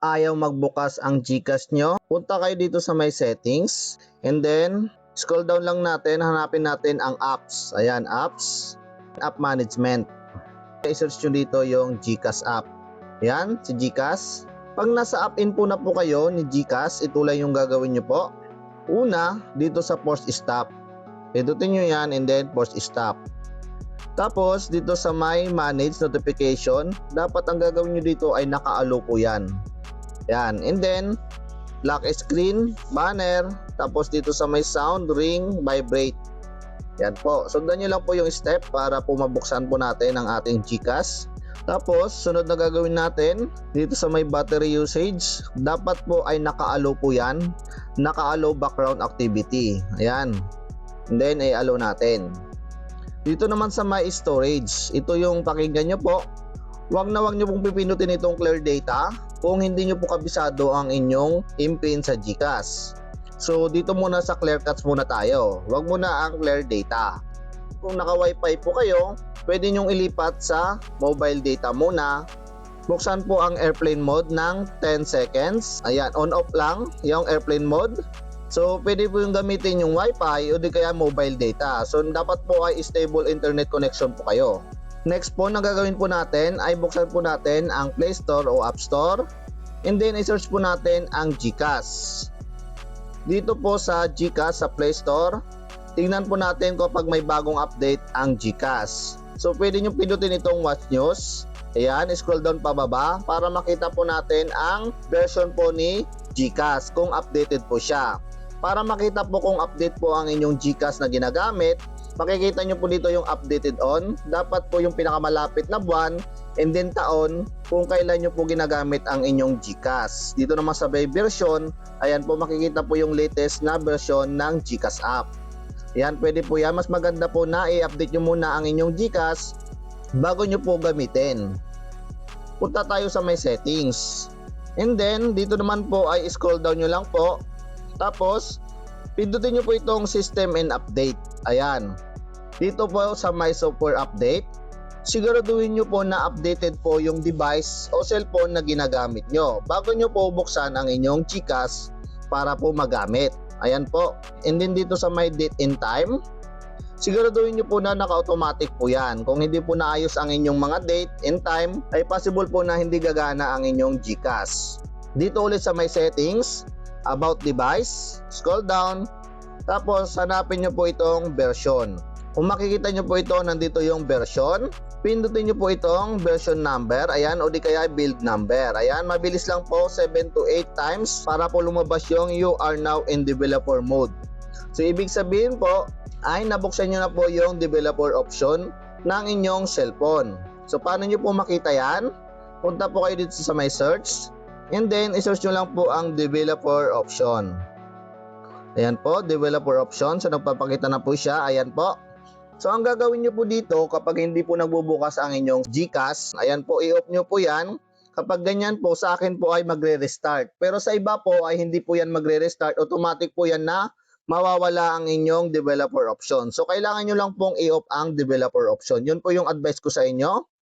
ayaw magbukas ang GCash nyo, punta kayo dito sa may settings and then scroll down lang natin, hanapin natin ang apps. Ayan, apps, app management. I-search nyo dito yung GCash app. Ayan, si GCash. Pag nasa app info na po kayo ni GCash, ito lang yung gagawin nyo po. Una, dito sa force stop. Pindutin nyo yan and then force stop. Tapos, dito sa my manage notification, dapat ang gagawin nyo dito ay naka-allow po yan. Yan. And then, lock screen, banner, tapos dito sa may sound, ring, vibrate. Yan po. Sundan nyo lang po yung step para po mabuksan po natin ang ating GCash. Tapos, sunod na gagawin natin, dito sa may battery usage, dapat po ay naka-allow po yan. Naka-allow background activity. Ayan. And then, i-allow natin. Dito naman sa my storage, ito yung pakinggan nyo po. Huwag nyo pong pipindutin itong clear data kung hindi nyo po kabisado ang inyong impin sa GCash. So dito muna sa clear cuts muna tayo. Huwag muna ang clear data. Kung naka wifi po kayo, pwede nyong ilipat sa mobile data muna. Buksan po ang airplane mode ng 10 seconds. Ayan, on off lang yung airplane mode. So, pwede po yung gamitin yung Wi-Fi o di kaya mobile data. So, dapat po ay stable internet connection po kayo. Next po, na gagawin po natin ay buksan po natin ang Play Store o App Store. And then, i-search po natin ang GCash. Dito po sa GCash sa Play Store, tingnan po natin kapag may bagong update ang GCash. So, pwede nyo pindutin itong Watch News. Ayan, scroll down pababa para makita po natin ang version po ni GCash kung updated po siya. Para makita po kung update po ang inyong GCash na ginagamit, makikita nyo po dito yung updated on. Dapat po yung pinakamalapit na buwan and then taon kung kailan nyo po ginagamit ang inyong GCash. Dito naman sa by version, ayan po makikita po yung latest na version ng GCash app. Ayan, pwede po yan. Mas maganda po na i-update nyo muna ang inyong GCash bago nyo po gamitin. Punta tayo sa may settings. And then, dito naman po ay scroll down nyo lang po. Tapos, pindutin nyo po itong system and update. Ayan. Dito po sa my software update, siguraduhin nyo po na updated po yung device o cellphone na ginagamit nyo bago nyo po buksan ang inyong GCash para po magamit. Ayan po. And then dito sa my date and time, siguraduhin nyo po na naka-automatic po yan. Kung hindi po naayos ang inyong mga date and time, ay possible po na hindi gagana ang inyong GCash. Dito ulit sa my settings, about device, scroll down, tapos hanapin nyo po itong version. Kung makikita nyo po ito, nandito yung version. Pindutin nyo po itong version number, ayan, o di kaya build number. Ayan, mabilis lang po, 7 to 8 times para po lumabas yung you are now in developer mode. So, ibig sabihin po, ay nabuksan nyo na po yung developer option ng inyong cellphone. So, paano nyo po makita yan? Punta po kayo dito sa my search. And then, i-search nyo lang po ang developer option. Ayan po, developer option. So, nagpapakita na po siya. Ayan po. So, ang gagawin nyo po dito kapag hindi po nagbubukas ang inyong GCash, ayan po, i-off nyo po yan. Kapag ganyan po, sa akin po ay magre-restart. Pero sa iba po ay hindi po yan magre-restart. Automatic po yan na mawawala ang inyong developer option. So, kailangan nyo lang pong i-off ang developer option. Yun po yung advice ko sa inyo.